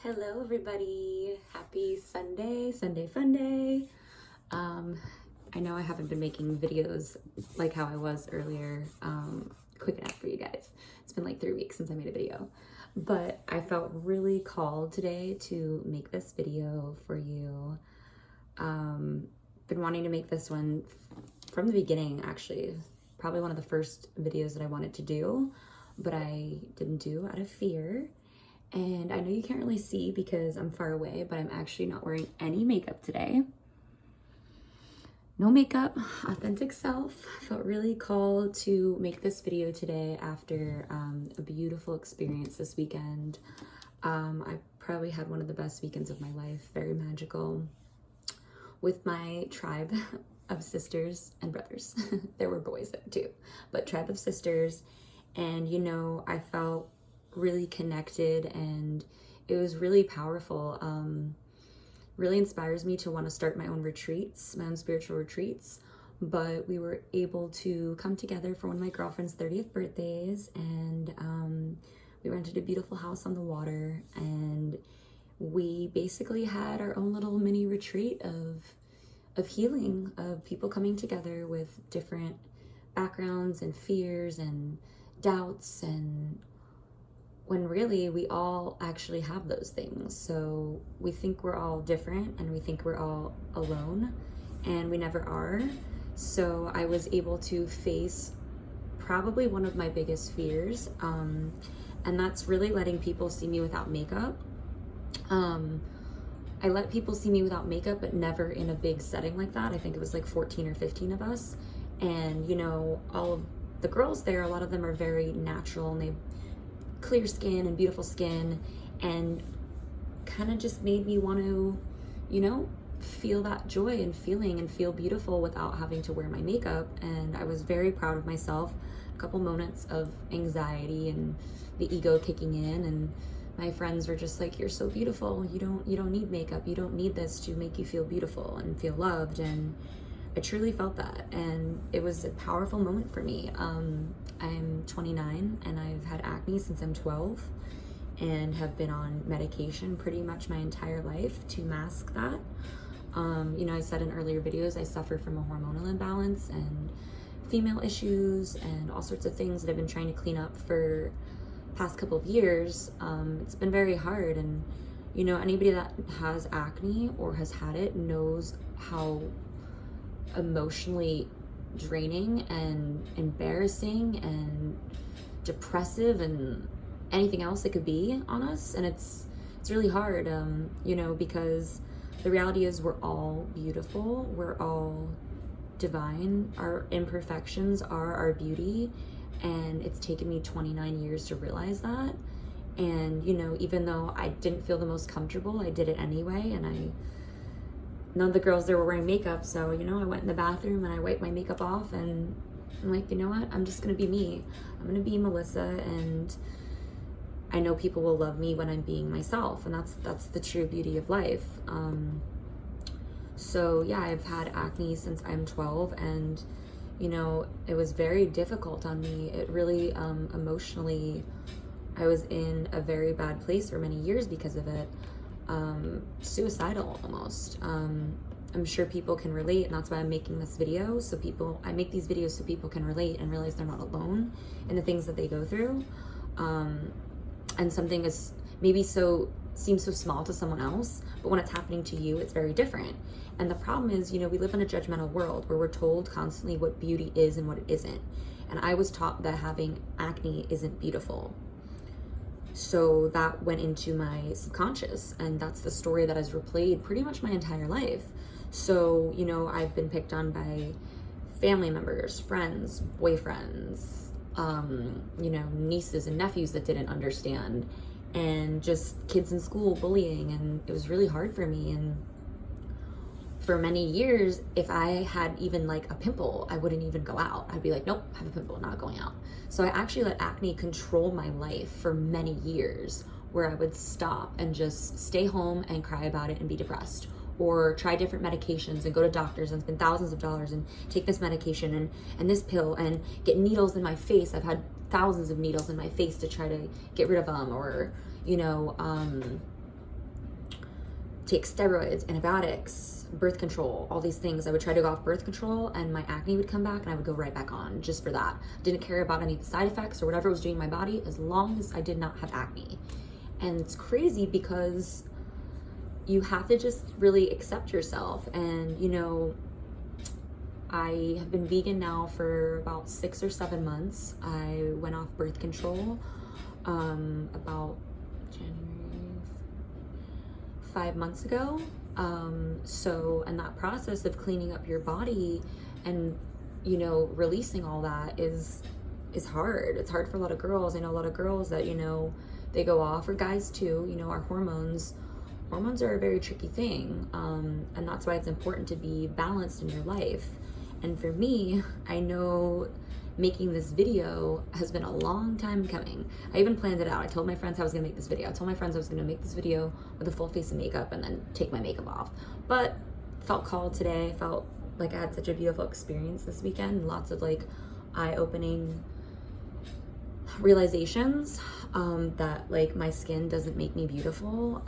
Hello everybody, happy Sunday fun day. I know I haven't been making videos like how I was earlier quick enough for you guys. It's been like 3 weeks since I made a video, but I felt really called today to make this video for you. Been wanting to make this one from the beginning, actually. Probably one of the first videos that I wanted to do, but I didn't do out of fear. And I know you can't really see because I'm far away, but I'm actually not wearing any makeup today. No makeup, authentic self. Felt really called to make this video today after a beautiful experience this weekend. I probably had one of the best weekends of my life, very magical, with my tribe of sisters and brothers. There were boys there too, but tribe of sisters. And you know, I felt really connected and it was really powerful. Really inspires me to want to start my own retreats, my own spiritual retreats. But we were able to come together for one of my girlfriend's 30th birthdays, and we rented a beautiful house on the water, and we basically had our own little mini retreat of healing, of people coming together with different backgrounds and fears and doubts, and when really we all actually have those things. So we think we're all different and we think we're all alone, and we never are. So I was able to face probably one of my biggest fears, and that's really letting people see me without makeup. I let people see me without makeup, but never in a big setting like that. I think it was like 14 or 15 of us, and you know, all of the girls there, a lot of them are very natural and they clear skin and beautiful skin, and kind of just made me want to, you know, feel that joy and feeling and feel beautiful without having to wear my makeup. And I was very proud of myself. A couple moments of anxiety and the ego kicking in, and my friends were just like, you're so beautiful, you don't need makeup, you don't need this to make you feel beautiful and feel loved. And I truly felt that, and it was a powerful moment for me. I'm 29 and I've had acne since I'm 12 and have been on medication pretty much my entire life to mask that. You know, I said in earlier videos, I suffer from a hormonal imbalance and female issues and all sorts of things that I've been trying to clean up for past couple of years. It's been very hard, and you know, anybody that has acne or has had it knows how emotionally draining and embarrassing and depressive and anything else it could be on us. And it's really hard, you know, because the reality is we're all beautiful, we're all divine, our imperfections are our beauty, and it's taken me 29 years to realize that. And you know, even though I didn't feel the most comfortable, I did it anyway, and none of the girls there were wearing makeup, so you know, I went in the bathroom and I wiped my makeup off, and I'm like, you know what, I'm just gonna be me. I'm gonna be Melissa, and I know people will love me when I'm being myself, and that's the true beauty of life. So yeah, I've had acne since I'm 12, and you know, it was very difficult on me. It really emotionally, I was in a very bad place for many years because of it. Suicidal almost. I'm sure people can relate, and that's why I'm making this video. So I make these videos so people can relate and realize they're not alone in the things that they go through. And something is maybe seems so small to someone else, but when it's happening to you, it's very different. And the problem is, you know, we live in a judgmental world where we're told constantly what beauty is and what it isn't. And I was taught that having acne isn't beautiful. So that went into my subconscious, and that's the story that has replayed pretty much my entire life. So, you know, I've been picked on by family members, friends, boyfriends, you know, nieces and nephews that didn't understand, and just kids in school bullying, and it was really hard for me. And for many years, if I had even like a pimple, I wouldn't even go out. I'd be like, nope, I have a pimple, not going out. So I actually let acne control my life for many years, where I would stop and just stay home and cry about it and be depressed, or try different medications and go to doctors and spend thousands of dollars and take this medication and this pill and get needles in my face. I've had thousands of needles in my face to try to get rid of them, or, you know, take steroids, antibiotics, birth control, all these things. I would try to go off birth control and my acne would come back and I would go right back on just for that. Didn't care about any of the side effects or whatever it was doing in my body as long as I did not have acne. And it's crazy because you have to just really accept yourself. And, you know, I have been vegan now for about 6 or 7 months. I went off birth control about January, 5 months ago. And that process of cleaning up your body and, you know, releasing all that is hard. It's hard for a lot of girls. I know a lot of girls that, you know, they go off, or guys too, you know, our hormones are a very tricky thing. And that's why it's important to be balanced in your life. And for me, I know making this video has been a long time coming. I even planned it out. I told my friends I was gonna make this video. I told my friends I was gonna make this video with a full face of makeup and then take my makeup off. But felt called today. Felt like I had such a beautiful experience this weekend. Lots of like eye-opening realizations that like my skin doesn't make me beautiful.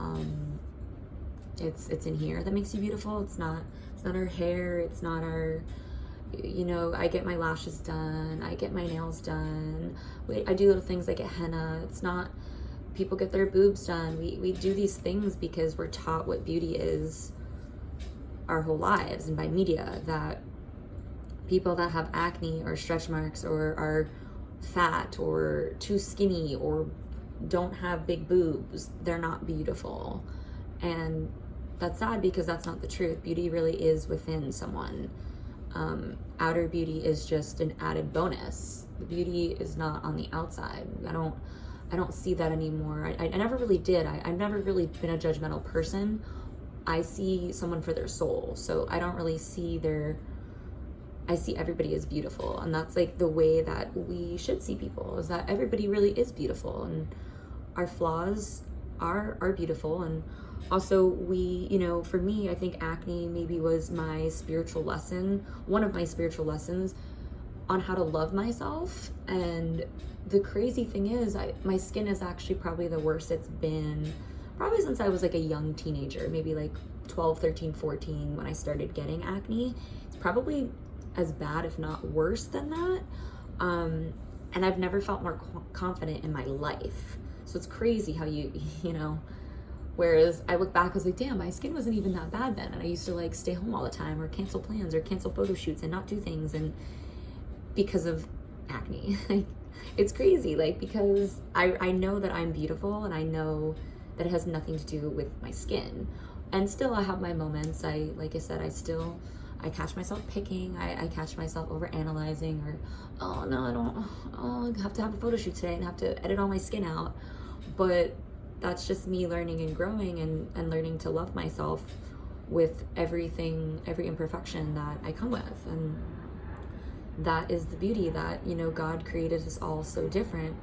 It's in here that makes you beautiful. It's not our hair. It's not our, you know, I get my lashes done, I get my nails done, I do little things like get henna. It's not, people get their boobs done. We do these things because we're taught what beauty is our whole lives, and by media, that people that have acne or stretch marks or are fat or too skinny or don't have big boobs, they're not beautiful. And that's sad because that's not the truth. Beauty really is within someone. Outer beauty is just an added bonus. The beauty is not on the outside. I don't see that anymore. I never really did. I've never really been a judgmental person. I see someone for their soul. So I don't really see I see everybody as beautiful. And that's like the way that we should see people, is that everybody really is beautiful, and our flaws are beautiful. And also, we, you know, for me, I think acne maybe was my spiritual lesson, one of my spiritual lessons on how to love myself. And the crazy thing is, my skin is actually probably the worst it's been probably since I was like a young teenager, maybe like 12, 13, 14, when I started getting acne. It's probably as bad, if not worse than that. And I've never felt more confident in my life. So it's crazy how you know, whereas I look back, I was like, damn, my skin wasn't even that bad then. And I used to like stay home all the time or cancel plans or cancel photo shoots and not do things. And because of acne, like, it's crazy. Like, because I know that I'm beautiful, and I know that it has nothing to do with my skin. And still I have my moments. Like I said, I catch myself picking, I catch myself over analyzing, or, oh no, I have to have a photo shoot today and have to edit all my skin out. But that's just me learning and growing and learning to love myself with everything, every imperfection that I come with. And that is the beauty, that, you know, God created us all so different.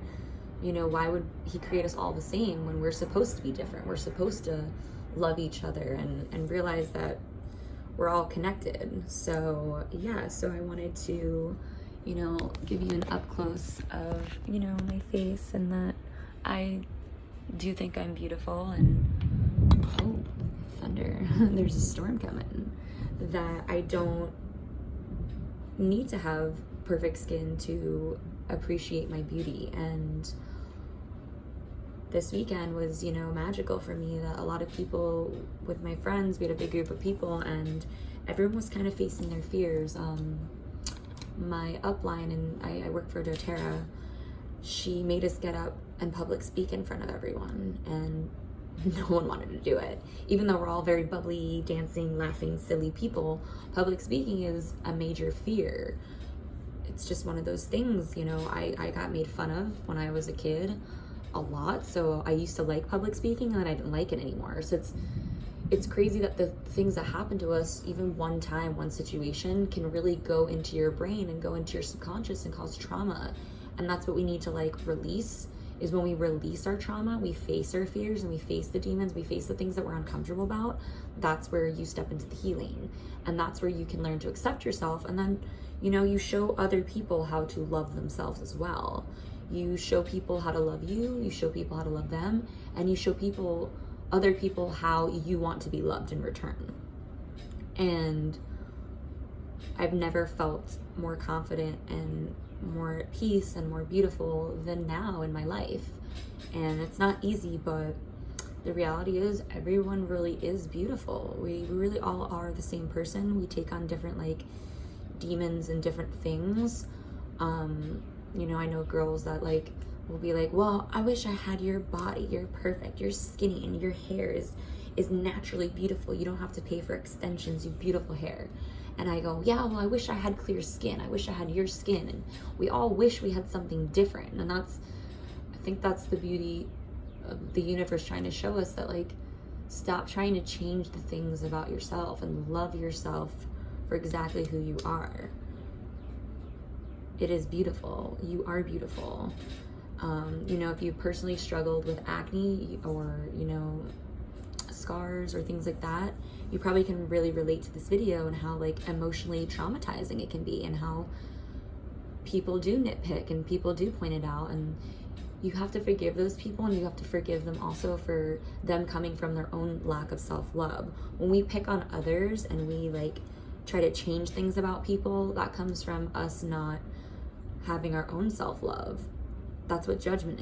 You know, why would he create us all the same when we're supposed to be different? We're supposed to love each other and realize that we're all connected. So yeah, so I wanted to, you know, give you an up close of, you know, my face, and that I do think I'm beautiful. And oh, thunder, there's a storm coming. That I don't need to have perfect skin to appreciate my beauty. And this weekend was, you know, magical for me, that a lot of people, with my friends, we had a big group of people, and everyone was kind of facing their fears. My upline, and I work for doTERRA, she made us get up and public speak in front of everyone, and no one wanted to do it. Even though we're all very bubbly, dancing, laughing, silly people, public speaking is a major fear. It's just one of those things, you know. I got made fun of when I was a kid a lot, so I used to like public speaking, and then I didn't like it anymore. So it's crazy that the things that happen to us, even one time, one situation, can really go into your brain and go into your subconscious and cause trauma. And that's what we need to like release, is when we release our trauma, we face our fears and we face the demons, we face the things that we're uncomfortable about. That's where you step into the healing, and that's where you can learn to accept yourself. And then, you know, you show other people how to love themselves as well. You show people how to love you, you show people how to love them, and you show people other people how you want to be loved in return. And I've never felt more confident and more at peace and more beautiful than now in my life. And it's not easy, but the reality is everyone really is beautiful. We really all are the same person. We take on different like demons and different things. You know, I know girls that like will be like, well, I wish I had your body. You're perfect. You're skinny and your hair is naturally beautiful. You don't have to pay for extensions. You have beautiful hair. And I go, yeah, well, I wish I had clear skin. I wish I had your skin. And we all wish we had something different. And I think that's the beauty of the universe trying to show us that, like, stop trying to change the things about yourself and love yourself for exactly who you are. It is beautiful. You are beautiful. You know, if you personally struggled with acne or, you know, scars or things like that, you probably can really relate to this video and how like emotionally traumatizing it can be and how people do nitpick and people do point it out, and you have to forgive those people, and you have to forgive them also for them coming from their own lack of self-love. When we pick on others and we like try to change things about people, that comes from us not having our own self-love. That's what judgment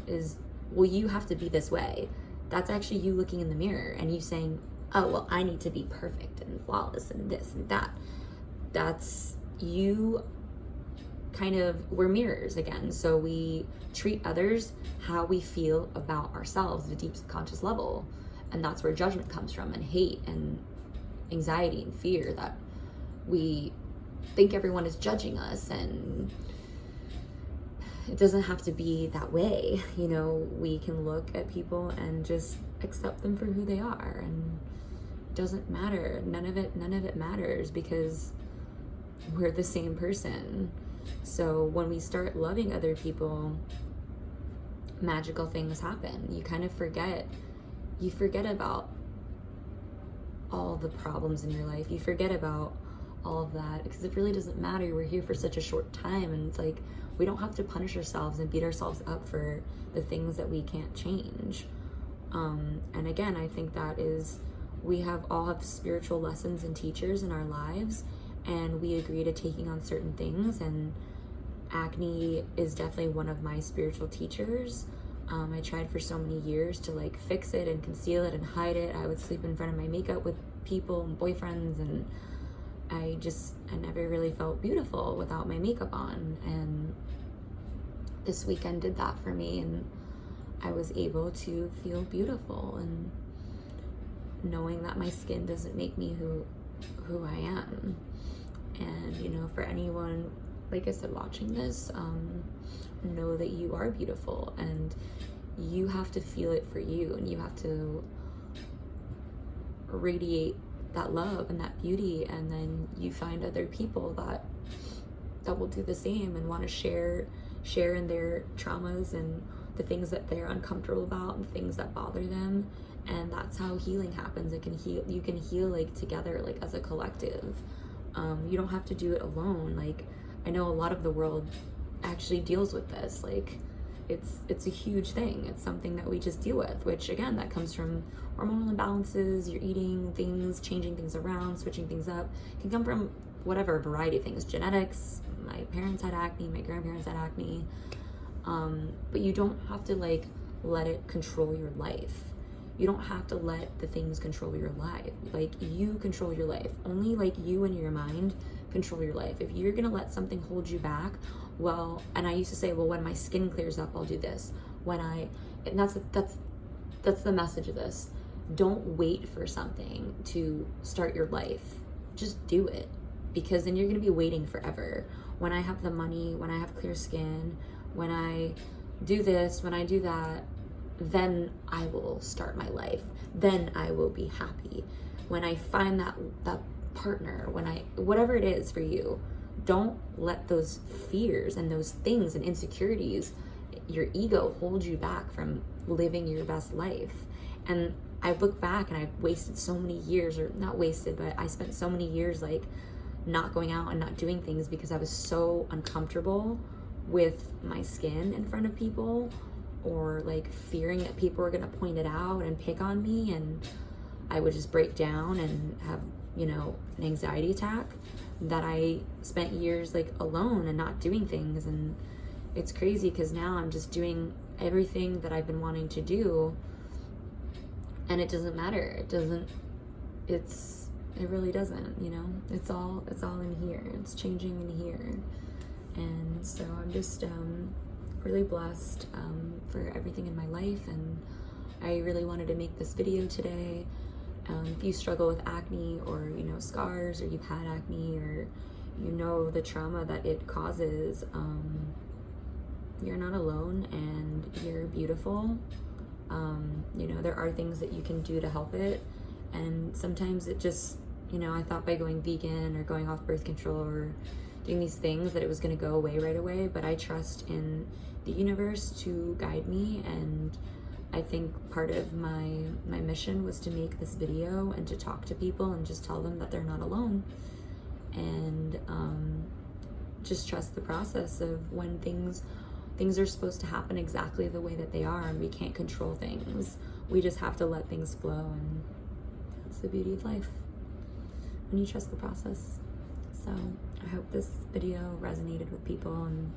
is, well, you have to be this way. That's actually you looking in the mirror and you saying, oh, well, I need to be perfect and flawless and this and that. That's you kind of, we're mirrors again. So we treat others how we feel about ourselves at a deep subconscious level. And that's where judgment comes from, and hate and anxiety and fear, that we think everyone is judging us, and it doesn't have to be that way. You know, we can look at people and just accept them for who they are, and it doesn't matter. None of it matters, because we're the same person. So when we start loving other people, magical things happen. You kind of forget about all the problems in your life. You forget about all of that, because it really doesn't matter. We're here for such a short time, and it's like we don't have to punish ourselves and beat ourselves up for the things that we can't change. And again, I think that is, we all have spiritual lessons and teachers in our lives, and we agree to taking on certain things, and acne is definitely one of my spiritual teachers. I tried for so many years to like fix it and conceal it and hide it. I would sleep in front of my makeup with people and boyfriends, and I never really felt beautiful without my makeup on. And this weekend did that for me, and I was able to feel beautiful, and knowing that my skin doesn't make me who I am. And, you know, for anyone, like I said, watching this, know that you are beautiful, and you have to feel it for you, and you have to radiate that love and that beauty, and then you find other people that will do the same and want to share in their traumas and the things that they're uncomfortable about and things that bother them. And that's how healing happens. You can heal like together, like as a collective. You don't have to do it alone. Like, I know a lot of the world actually deals with this. Like, it's a huge thing. It's something that we just deal with, which again, that comes from hormonal imbalances, you're eating things, changing things around, switching things up. It can come from whatever variety of things, genetics. My parents had acne, my grandparents had acne. But you don't have to like let it control your life. You don't have to let the things control your life. Like, you control your life. Only like you and your mind control your life. If you're gonna let something hold you back, well, and I used to say, well, when my skin clears up, I'll do this. And that's the message of this. Don't wait for something to start your life. Just do it, because then you're gonna be waiting forever. When I have the money, when I have clear skin, when I do this, when I do that, then I will start my life. Then I will be happy. When I find that partner, whatever it is for you, don't let those fears and those things and insecurities, your ego, hold you back from living your best life. And I look back and I've wasted so many years, or not wasted, but I spent so many years like not going out and not doing things because I was so uncomfortable with my skin in front of people, or like fearing that people were gonna point it out and pick on me, and I would just break down and have, you know, an anxiety attack, that I spent years like alone and not doing things. And it's crazy because now I'm just doing everything that I've been wanting to do, and it doesn't matter. It really doesn't, you know. It's all in here. It's changing in here. And so I'm just really blessed for everything in my life, and I really wanted to make this video today. If you struggle with acne, or you know, scars, or you've had acne, or you know the trauma that it causes, you're not alone, and you're beautiful. You know, there are things that you can do to help it, and sometimes it just, you know, I thought by going vegan or going off birth control or doing these things that it was going to go away right away, but I trust in the universe to guide me. And I think part of my mission was to make this video and to talk to people and just tell them that they're not alone, and just trust the process of when things are supposed to happen exactly the way that they are, and we can't control things. We just have to let things flow, and that's the beauty of life when you trust the process. So I hope this video resonated with people, and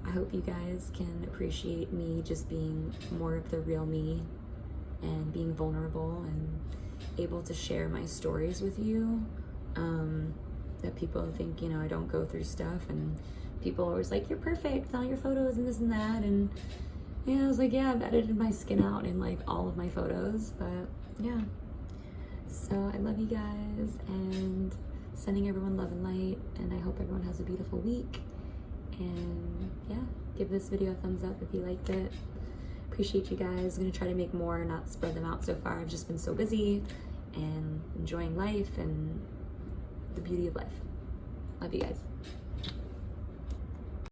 I hope you guys can appreciate me just being more of the real me and being vulnerable and able to share my stories with you. That people think, you know, I don't go through stuff, and people are always like, you're perfect, all your photos and this and that. And yeah, I was like, yeah, I've edited my skin out in like all of my photos, but yeah. So I love you guys, and sending everyone love and light, and I hope everyone has a beautiful week. And yeah, give this video a thumbs up if you liked it. Appreciate you guys. I'm gonna try to make more, not spread them out so far. I've just been so busy and enjoying life and the beauty of life. Love you guys.